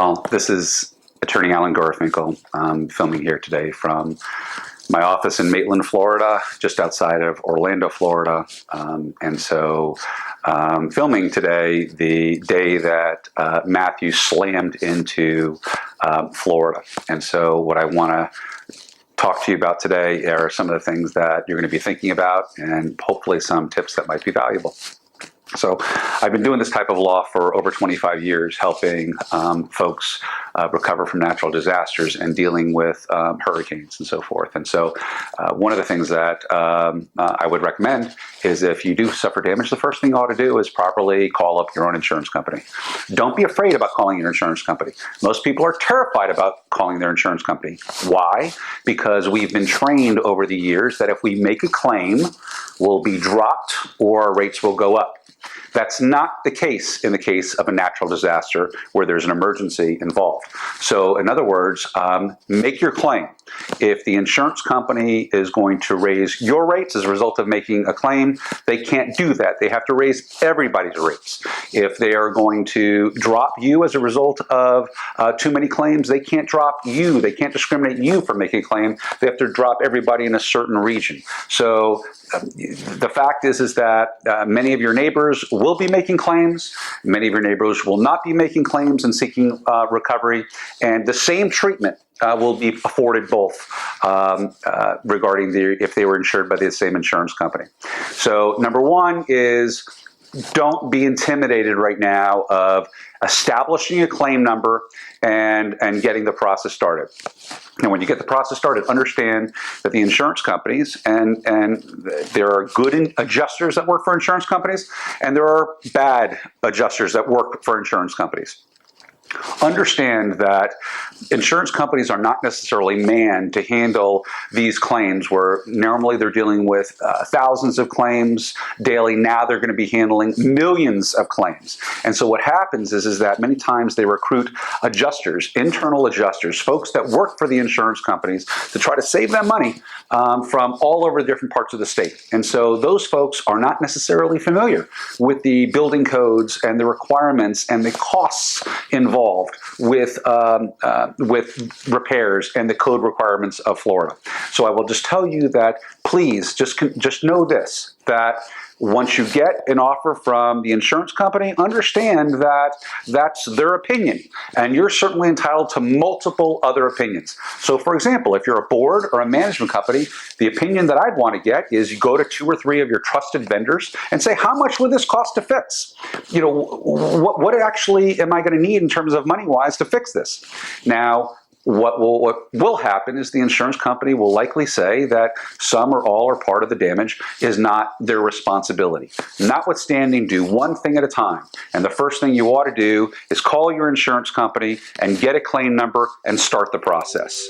Well, this is Attorney Alan Garfinkel. I'm filming here today from my office in Maitland, Florida, just outside of Orlando, Florida. Filming today the day that Matthew slammed into Florida. And so what I want to talk to you about today are some of the things that you're going to be thinking about and hopefully some tips that might be valuable. So I've been doing this type of law for over 25 years, helping folks recover from natural disasters and dealing with hurricanes and so forth. And so one of the things that I would recommend is if you do suffer damage, the first thing you ought to do is properly call up your own insurance company. Don't be afraid about calling your insurance company. Most people are terrified about calling their insurance company. Why? Because we've been trained over the years that if we make a claim, we'll be dropped or our rates will go up. That's not the case in the case of a natural disaster where there's an emergency involved. So in other words, make your claim. If the insurance company is going to raise your rates as a result of making a claim, they can't do that. They have to raise everybody's rates. If they are going to drop you as a result of too many claims, they can't drop you. They can't discriminate you for making a claim. They have to drop everybody in a certain region. So the fact is that many of your neighbors will be making claims. Many of your neighbors will not be making claims and seeking recovery. And the same treatment will be afforded both regarding if they were insured by the same insurance company. So number one is don't be intimidated right now of establishing a claim number and getting the process started. And when you get the process started, understand that the insurance companies, and there are good adjusters that work for insurance companies, and there are bad adjusters that work for insurance companies. Understand that insurance companies are not necessarily manned to handle these claims where normally they're dealing with thousands of claims daily. Now they're going to be handling millions of claims. And so what happens is that many times they recruit adjusters, internal adjusters, folks that work for the insurance companies to try to save them money from all over different parts of the state. And so those folks are not necessarily familiar with the building codes and the requirements and the costs involved with repairs and the code requirements of Florida. So I will just tell you that please just know this, that once you get an offer from the insurance company, understand that that's their opinion, and you're certainly entitled to multiple other opinions. So for example, if you're a board or a management company, the opinion that I'd want to get is you go to 2 or 3 of your trusted vendors and say, how much would this cost to fix? You know, what actually am I going to need in terms of money-wise to fix this? Now, what will happen is the insurance company will likely say that some or all or part of the damage is not their responsibility. Notwithstanding, do one thing at a time. And the first thing you ought to do is call your insurance company and get a claim number and start the process.